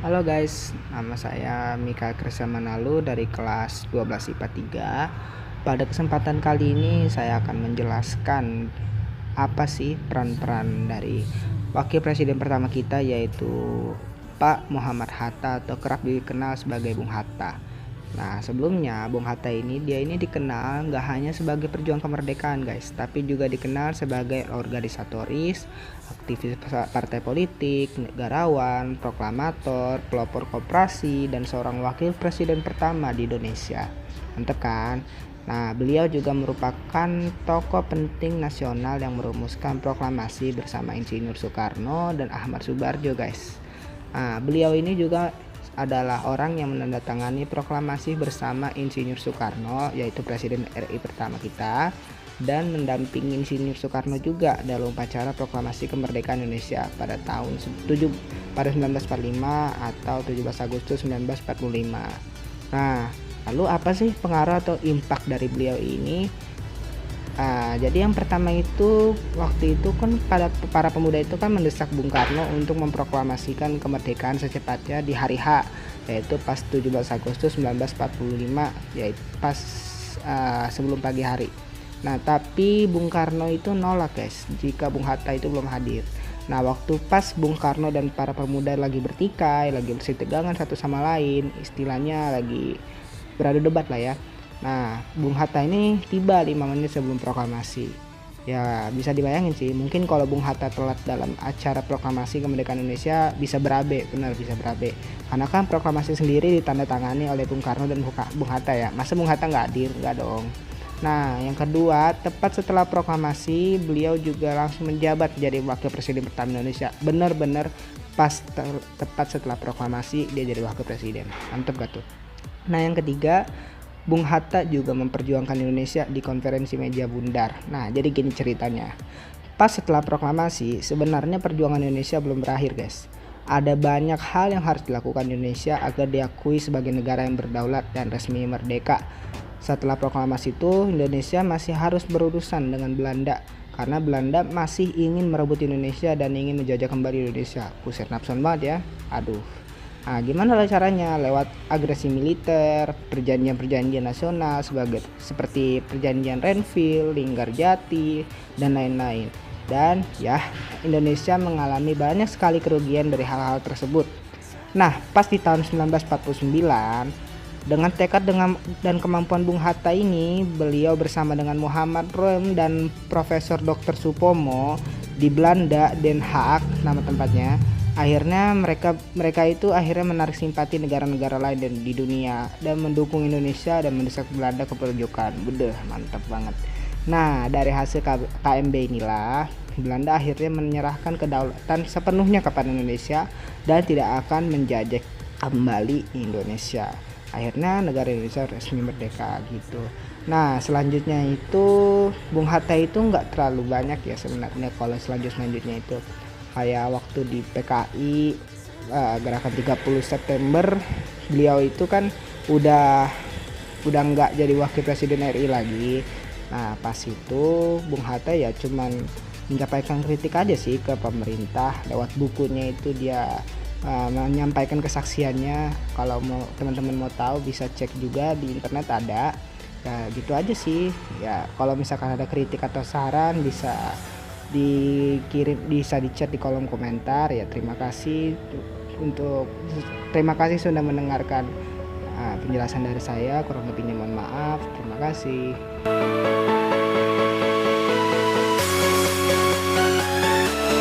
Halo guys, nama saya Mika Krisamanalu dari kelas 12 IPA 3. Pada kesempatan kali ini saya akan menjelaskan apa sih peran-peran dari wakil presiden pertama kita, yaitu Pak Muhammad Hatta atau kerap dikenal sebagai Bung Hatta. Nah, sebelumnya Bung Hatta ini dikenal nggak hanya sebagai pejuang kemerdekaan guys, tapi juga dikenal sebagai organisatoris, aktivis partai politik, negarawan, proklamator, pelopor koperasi, dan seorang wakil presiden pertama di Indonesia. Mantep kan? Nah, beliau juga merupakan tokoh penting nasional yang merumuskan proklamasi bersama Insinyur Soekarno dan Ahmad Subarjo guys. Nah, beliau ini juga adalah orang yang menandatangani proklamasi bersama Insinyur Soekarno, yaitu Presiden RI pertama kita, dan mendampingi Insinyur Soekarno juga dalam upacara proklamasi kemerdekaan Indonesia pada tahun 1945 atau 17 Agustus 1945. Nah, lalu apa sih pengaruh atau impact dari beliau ini? Jadi yang pertama itu, waktu itu kan para pemuda itu kan mendesak Bung Karno untuk memproklamasikan kemerdekaan secepatnya di hari H, yaitu pas 17 Agustus 1945, yaitu pas sebelum pagi hari. Nah, tapi Bung Karno itu nolak guys jika Bung Hatta itu belum hadir. Nah, waktu pas Bung Karno dan para pemuda lagi bertikai, lagi bersitegangan satu sama lain, istilahnya lagi beradu debat lah ya. Nah, Bung Hatta ini tiba 5 menit sebelum proklamasi. Ya, bisa dibayangin sih, mungkin kalau Bung Hatta telat dalam acara proklamasi kemerdekaan Indonesia bisa berabe, benar bisa berabe. Karena kan proklamasi sendiri ditandatangani oleh Bung Karno dan Bung Hatta ya. Masa Bung Hatta nggak hadir? Nggak dong. Nah, yang kedua, tepat setelah proklamasi, beliau juga langsung menjabat jadi wakil presiden pertama Indonesia. Benar-benar tepat setelah proklamasi dia jadi wakil presiden. Mantep gak tuh? Nah, yang ketiga, Bung Hatta juga memperjuangkan Indonesia di konferensi meja bundar. Nah, jadi gini ceritanya. Pas setelah proklamasi, sebenarnya perjuangan Indonesia belum berakhir guys. Ada banyak hal yang harus dilakukan Indonesia agar diakui sebagai negara yang berdaulat dan resmi merdeka. Setelah proklamasi itu, Indonesia masih harus berurusan dengan Belanda, karena Belanda masih ingin merebut Indonesia dan ingin menjajah kembali Indonesia. Buset, nafsun banget ya. Aduh. Nah, gimana lah caranya? Lewat agresi militer, perjanjian-perjanjian nasional seperti perjanjian Renville, Linggarjati, dan lain-lain. Dan ya, Indonesia mengalami banyak sekali kerugian dari hal-hal tersebut. Nah, pas di tahun 1949, dengan tekad dan kemampuan Bung Hatta ini, beliau bersama dengan Muhammad Rem dan Profesor Dr. Supomo di Belanda, Den Haag nama tempatnya. Akhirnya mereka itu akhirnya menarik simpati negara-negara lain di dunia dan mendukung Indonesia dan mendesak Belanda ke pojokan. Bedeh, mantap banget. Nah, dari hasil KMB inilah Belanda akhirnya menyerahkan kedaulatan sepenuhnya kepada Indonesia dan tidak akan menjajah kembali Indonesia. Akhirnya negara Indonesia resmi merdeka gitu. Nah, selanjutnya itu Bung Hatta itu nggak terlalu banyak ya sebenarnya. Kalau selanjutnya itu kayak waktu di PKI, gerakan 30 September, beliau itu kan udah nggak jadi wakil presiden RI lagi. Nah, pas itu Bung Hatta ya cuman menyampaikan kritik aja sih ke pemerintah lewat bukunya itu. Dia menyampaikan kesaksiannya. Kalau mau teman-teman mau tahu bisa cek juga di internet ada. Ya gitu aja sih ya. Kalau misalkan ada kritik atau saran bisa di chat di kolom komentar ya. Terima kasih sudah mendengarkan penjelasan dari saya. Kurang lebihnya mohon maaf. Terima kasih.